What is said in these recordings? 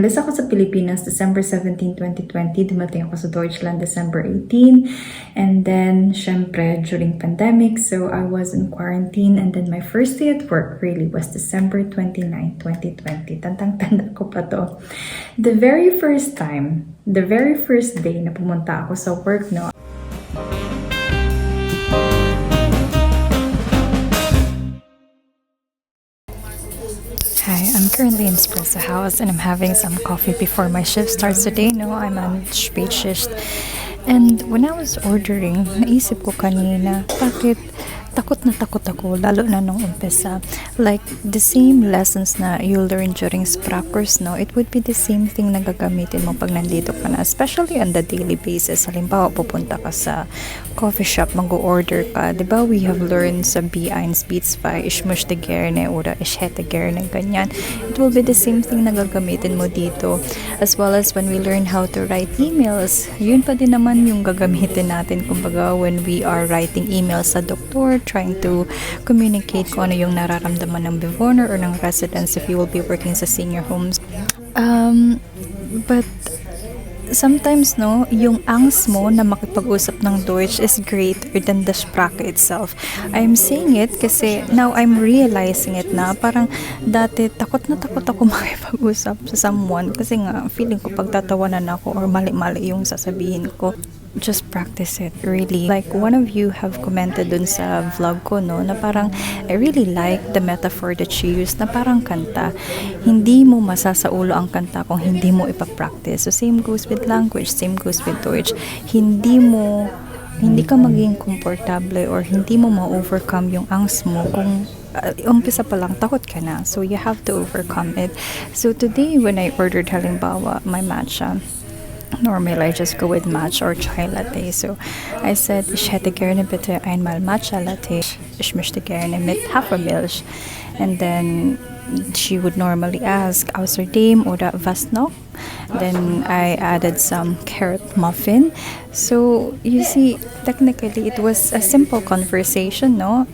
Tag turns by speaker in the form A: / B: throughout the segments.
A: Umalis ako sa Pilipinas December 17, 2020. Dumating ako sa Deutschland December 18. And then, syempre, during pandemic, so I was in quarantine. And then my first day at work really was December 29, 2020. Tandang-tanda ko pa to. The very first day na pumunta ako sa work, no, Hi, I'm currently in Espresso House and I'm having some coffee before my shift starts today. No, I'm on Spätschicht. And when I was ordering, naisip ko kanina, bakit takot na takot ako, lalo na nung umpisa. Like, the same lessons na you learn during Sprach course, no, it would be the same thing na gagamitin mo pag nandito ka na, especially on the daily basis. Halimbawa, pupunta ka sa coffee shop, mag-order ka. Diba, we have learned sa B1, B2, ich möchte gerne oder ich hätte gerne, ganyan. It will be the same thing na gagamitin mo dito. As well as when we learn how to write emails, yun pa din naman yung gagamitin natin, kumbaga, when we are writing emails sa doktor, trying to communicate kung ano yung nararamdaman ng bewohner or ng residents if you will be working sa senior homes. But sometimes, no, yung angst mo na makipag-usap ng Deutsch is greater than the Sprache itself. I'm saying it kasi now I'm realizing it na parang dati takot na takot ako makipag-usap sa someone kasi nga feeling ko pagtatawanan ako or mali-mali yung sasabihin ko. Just practice it, really. Like, one of you have commented dun sa vlog ko, no, na parang, I really like the metaphor that she used, na parang kanta. Hindi mo masasaulo ang kanta kung hindi mo ipapractice. So, same goes with language, same goes with Deutsch. Hindi ka maging komportable or hindi mo ma-overcome yung angst mo kung umpisa pa lang takot ka na. So, you have to overcome it. So, today, when I ordered halimbawa, my matcha, normally I just go with matcha or chai latte. So I said, ich hätte gerne bitte einmal Matcha Latte. Ich möchte gerne mit Hafermilch. And then she would normally ask, außerdem oder was noch? Then I added some carrot muffin. So you see, technically it was a simple conversation, no?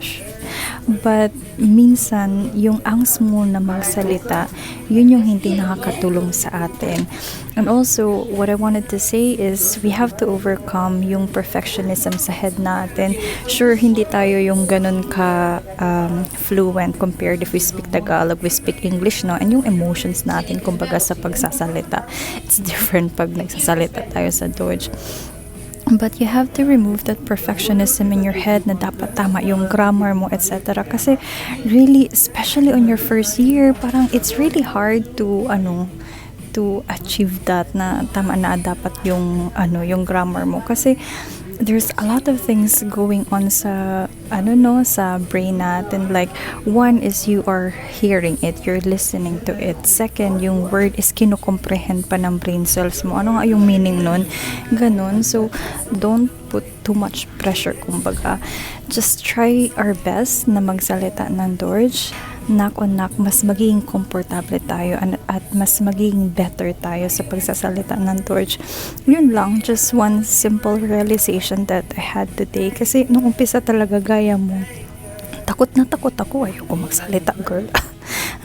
A: But minsan, yung angst mo na magsalita, yun yung hindi nakakatulong sa atin. And also, what I wanted to say is, we have to overcome yung perfectionism sa head natin. Sure, hindi tayo yung ganun ka fluent compared if we speak Tagalog, we speak English, no? And yung emotions natin, kumbaga sa pagsasalita, it's different pag nagsasalita tayo sa Deutsch. But you have to remove that perfectionism in your head na dapat tama yung grammar mo, etc. Kasi really, especially on your first year, parang it's really hard to achieve that na tama na dapat yung yung grammar mo kasi there's a lot of things going on sa sa brain natin. Like, one is you are hearing it, you're listening to it. Second, yung word is kino-comprehend pa ng brain cells mo. Ano nga yung meaning nun? Ganon. So, don't put too much pressure, kumbaga. Just try our best na magsalita ng Deutsch. Knock on knock, mas magiging komportable tayo at mas magiging better tayo sa pagsasalita ng Deutsch. Yun lang, just one simple realization that I had today. Kasi nung umpisa talaga gaya mo, takot na takot ako, ayoko magsalita, girl.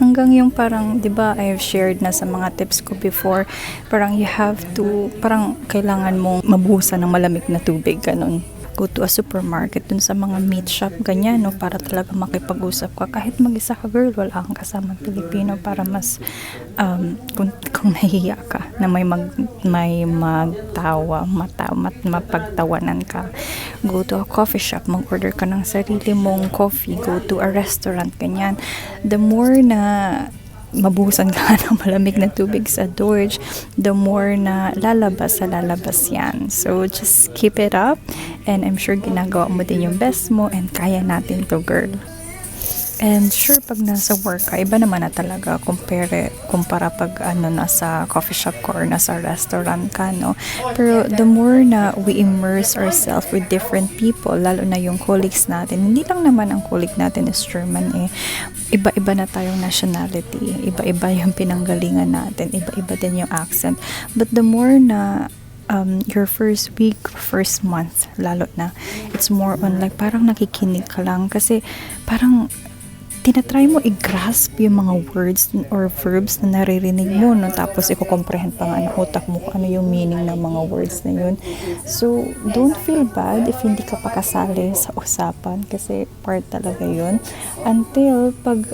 A: Hanggang yung parang, di ba, I've shared na sa mga tips ko before, parang you have to, parang kailangan mong mabuhusan ng malamig na tubig, ganun. Go to a supermarket, dun sa mga meat shop, ganyan, no, para talaga makipag-usap ka. Kahit mag-isa ka, girl, wala kang kasama Pilipino para mas, kung nahihiya ka, na may magtawa, mapagtawanan ka. Go to a coffee shop, mag-order ka ng sarili mong coffee. Go to a restaurant, ganyan. The more na mabuhusan ka ng malamig na tubig sa Deutsch, the more na lalabas yan. So, just keep it up and I'm sure ginagawa mo din yung best mo and kaya natin to, girl. And sure, pag nasa work ka, iba naman na talaga kumpara pag nasa coffee shop ka or nasa restaurant ka, no? Pero the more na we immerse ourselves with different people, lalo na yung colleagues natin, hindi lang naman ang colleague natin is German iba-iba na tayong nationality, iba-iba yung pinanggalingan natin, iba-iba din yung accent. But the more na your first week, first month, lalo na, it's more on like parang nakikinig ka lang kasi parang tinatry mo i-grasp yung mga words or verbs na naririnig mo, no? Tapos i-comprehend pa nga ng utak mo kung ano yung meaning ng mga words na yun. So, don't feel bad if hindi ka pa kasali sa usapan kasi part talaga yun. Until pag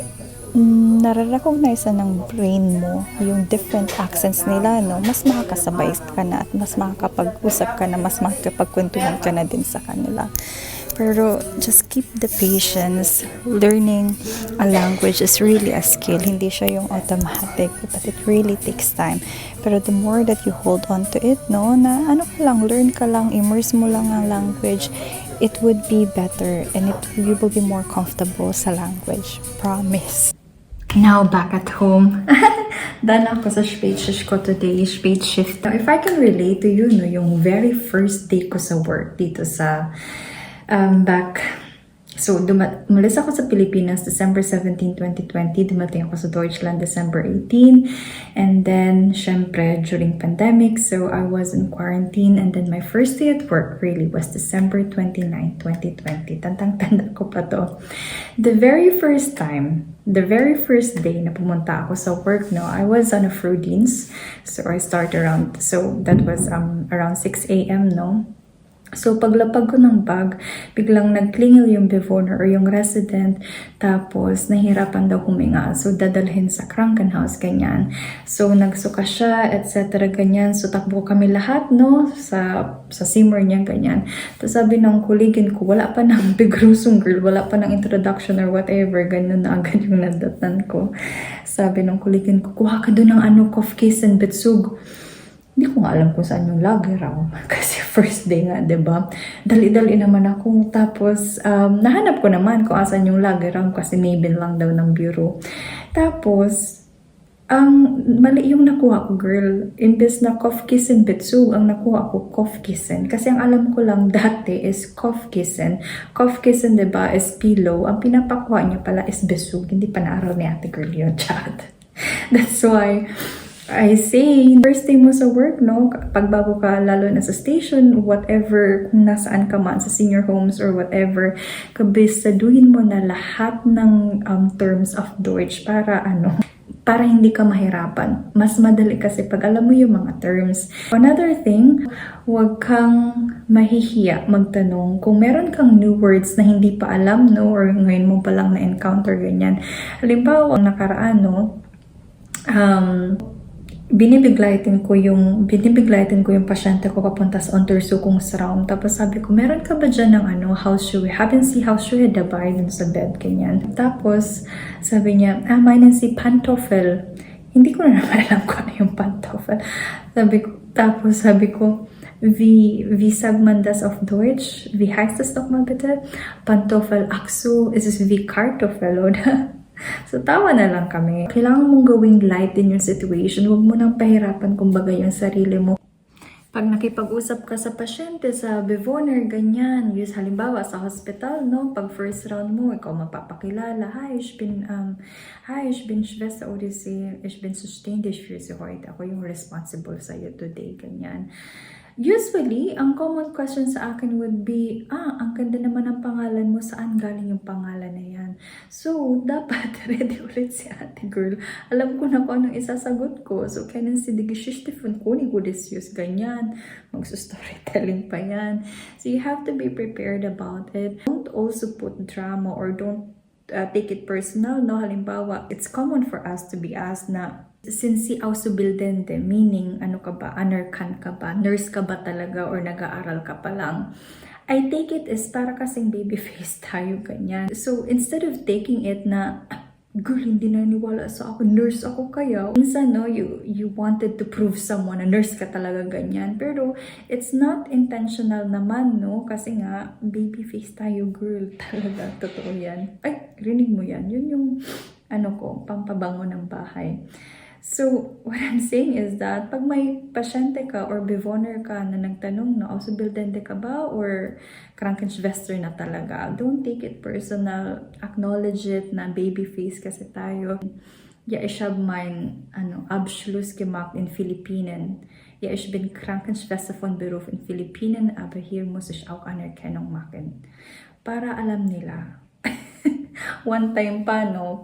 A: nare-recognize ng brain mo yung different accents nila, no, mas makakasabay ka na at mas makakapag-usap ka na, mas makakapagkwentuhan ka na din sa kanila. Pero just keep the patience. Learning a language is really a skill. Hindi siya yung automatic, but it really takes time. Pero the more that you hold on to it, no, na ano ka lang, learn ka lang, immerse mo lang ang language, it would be better and you will be more comfortable sa language. Promise. Now, back at home. Done ako sa Spätschicht ko today, Spätschicht. Now, if I can relate to you, no, yung very first day ko sa work dito sa back. So, umalis ako sa Pilipinas December 17, 2020. Dumating ako sa Deutschland December 18. And then, syempre, during pandemic, so I was in quarantine. And then my first day at work really was December 29, 2020. Tandang-tanda ko pa to. The very first day na pumunta ako sa work, no, I was on a Frudins. So, I start around, so that was around 6 a.m., no? So, paglapag ko ng bag, biglang nagklingil yung bewohner or yung resident, tapos nahirapan daw huminga. So, dadalhin sa Krankenhaus, ganyan. So, nagsuka siya, etc. ganyan. So, takbo kami lahat, no? Sa Seymour niya, ganyan. Tapos sabi ng kuligin ko, wala pa ng bigrusong girl, wala pa ng introduction or whatever, ganyan na agad yung nadatnan ko. Sabi ng kuligin ko, kuha ka doon ng Kopfkissen Bezug. Hindi ko nga alam kung saan yung lager ako. Kasi first day nga, diba? Dali-dali naman ako. Tapos, nahanap ko naman kung asan yung lager ako kasi maybe lang daw ng bureau. Tapos, mali yung nakuha ko, girl. Imbes na Kopfkissen Bezug, ang nakuha ko, Kopfkissen. Kasi ang alam ko lang dati is Kopfkissen. Kopfkissen, diba, is pillow. Ang pinapakuha niya pala is Bezug. Hindi pa naaral ni ate girl yun, chat. That's why I say, first day mo sa work, no? Pagbago ka, lalo na sa station, whatever, kung nasaan ka man, sa senior homes or whatever, kabisaduhin mo na lahat ng terms of Deutsch para para hindi ka mahirapan. Mas madali kasi pag alam mo yung mga terms. Another thing, huwag kang mahihiya magtanong. Kung meron kang new words na hindi pa alam, no? Or ngayon mo pa lang na-encounter ganyan. Halimbawa, ang nakaraan, no? Binibiglaytin ko yung pasyente ko papunta sa Untersuchungsraum. Tapos sabi ko, meron ka ba dyan ng Hausschuhe? Haben Sie Hausschuhe dabei dun sa bed, ganyan. Tapos sabi niya, meinen Sie Pantoffel? Hindi ko na naman alam kung ano yung Pantoffel. Tapos sabi ko, wie sagt man das auf Deutsch? Wie heißt das doch mal bitte? Pantoffel, ach so, ist es wie Kartoffel, oder? So, tawa na lang kami. Kailangan mong gawing light in yung situation. Huwag mo nang pahirapan kumbaga yung sarili mo. Pag nakipag-usap ka sa pasyente, sa bewohner, ganyan. Use halimbawa sa hospital, no? Pag first round mo, ikaw mapapakilala. Hi, ich bin Schwester Odyssey. Ich bin zuständig für Sie heute. Ako yung responsible sa'yo today, ganyan. Usually, ang common question sa akin would be, ang ganda naman ng pangalan mo, saan galing yung pangalan na yan? So, dapat ready ulit si ate girl. Alam ko na kung anong isasagot ko. So, kennen Sie die Geschichte von König Odysseus? Ganyan. Magsustorytelling pa yan. So, you have to be prepared about it. Don't also put drama or don't take it personal, no? Halimbawa, it's common for us to be asked na, since si Auszubildende, meaning ka ba, anerkan ka ba, nurse ka ba talaga or nag-aaral ka pa lang? I take it as para kasing baby face tayo, ganyan. So, instead of taking it na, girl, hindi naniwala sa ako, nurse ako kaya. Minsan, no, you wanted to prove someone na nurse ka talaga, ganyan. Pero, it's not intentional naman, no? Kasi nga, baby face tayo, girl. Talaga, totoo yan. Ay, rinig mo yan. Yun yung, pampabango ng bahay. So, what I'm saying is that pag may pasyente ka or bewohner ka na nagtanong na Auszubildende ka ba or Krankenschwester na talaga, don't take it personal. Acknowledge it na baby face kasi tayo. Ja, ich habe mein Abschluss gemacht in Philippinen. Ja, ich bin Krankenschwester von Beruf in Philippinen, aber hier muss ich auch Anerkennung machen. Para alam nila. One time pa, no,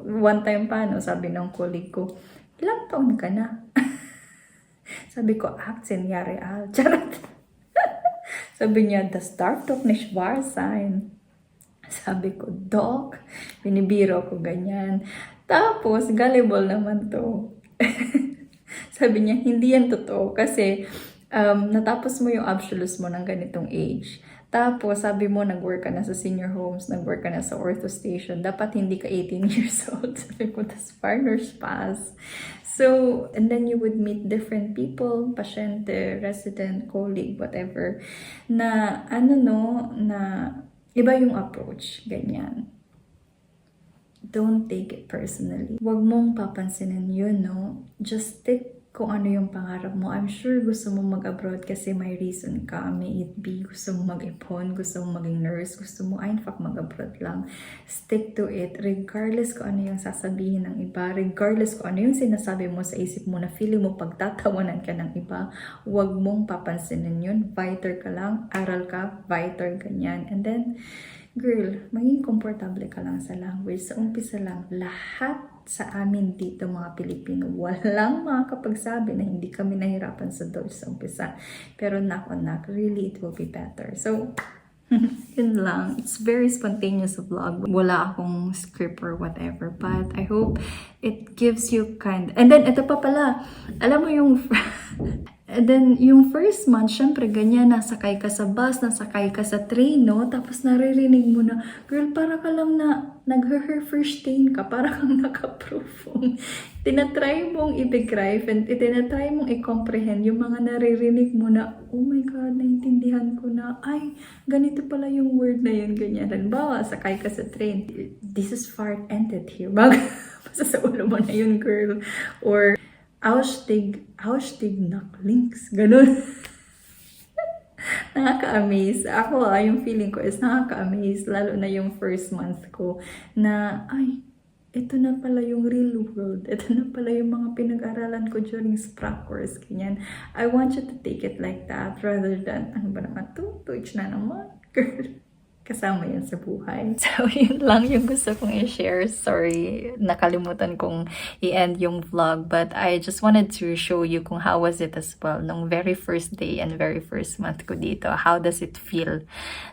A: one time pa, no, sabi ng colleague ko, ilang taon ka na? Sabi ko, Aktien ja real. Charot. Sabi niya, das darf doch nicht wahr sein. Sabi ko, Doc, binibiro ko ganyan. Tapos, gullible naman to. Sabi niya, hindi yan totoo kasi natapos mo yung Abschluss mo ng ganitong age. Tapos, sabi mo, nag-work ka na sa senior homes, nag-work ka na sa ortho station. Dapat hindi ka 18 years old. Sabi ko, tas Farmer's Pass. So, and then you would meet different people, pasyente, resident, colleague, whatever, na na iba yung approach, ganyan. Don't take it personally. Huwag mong papansinin yun, no? Just stick kung ano yung pangarap mo. I'm sure gusto mo mag-abroad kasi may reason ka. May it be, gusto mo mag-ipon, gusto mo maging nurse, gusto mo, in fact, mag-abroad lang. Stick to it. Regardless kung ano yung sasabihin ng iba, regardless kung ano yung sinasabi mo sa isip mo na feeling mo pagtatawanan ka ng iba, huwag mong papansinin yun. Fighter ka lang, aral ka, fighter, ganyan. And then, girl, maging komportable ka lang sa language. Sa umpisa lang, lahat sa amin dito mga Pilipino, walang makakapagsabi na hindi kami nahirapan sa Dutch sa umpisa. Pero knock on knock, really it will be better. So, yun lang. It's very spontaneous vlog. Wala akong script or whatever. But I hope it gives you And then, ito pa pala. Alam mo yung... And then, yung first month, syempre, ganyan, nasakay ka sa bus, nasakay ka sa train, no? Tapos naririnig mo na, girl, para ka lang na nag-her first stain ka, para kang naka-proof. Tinatry mong i-describe and tinatry mong i-comprehend yung mga naririnig mo na, oh my God, naintindihan ko na, ay, ganito pala yung word na yun, ganyan. Halimbawa, sakay ka sa train, this is fart ended here. Basta sa ulo mo na yun, girl. Or, Ausstieg nach links. Ganun. Nakaka-amaze. Ako, yung feeling ko is nakaka-amaze. Lalo na yung first month ko na, ay, ito na pala yung real world. Ito na pala yung mga pinag-aralan ko during Sprach course. Ganyan. I want you to take it like that rather than, ano ba naman to? Twitch na naman. Girl. Kasama yan sa buhay. So, yun lang yung gusto kong i-share. Sorry, nakalimutan kong i-end yung vlog. But I just wanted to show you kung how was it as well nung very first day and very first month ko dito. How does it feel?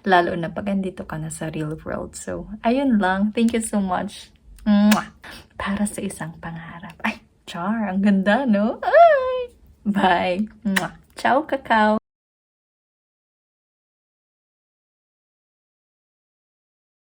A: Lalo na pag andito ka na sa real world. So, ayun lang. Thank you so much. Mwah! Para sa isang pangarap. Ay, char! Ang ganda, no? Ay! Bye! Mwah! Ciao, kakao!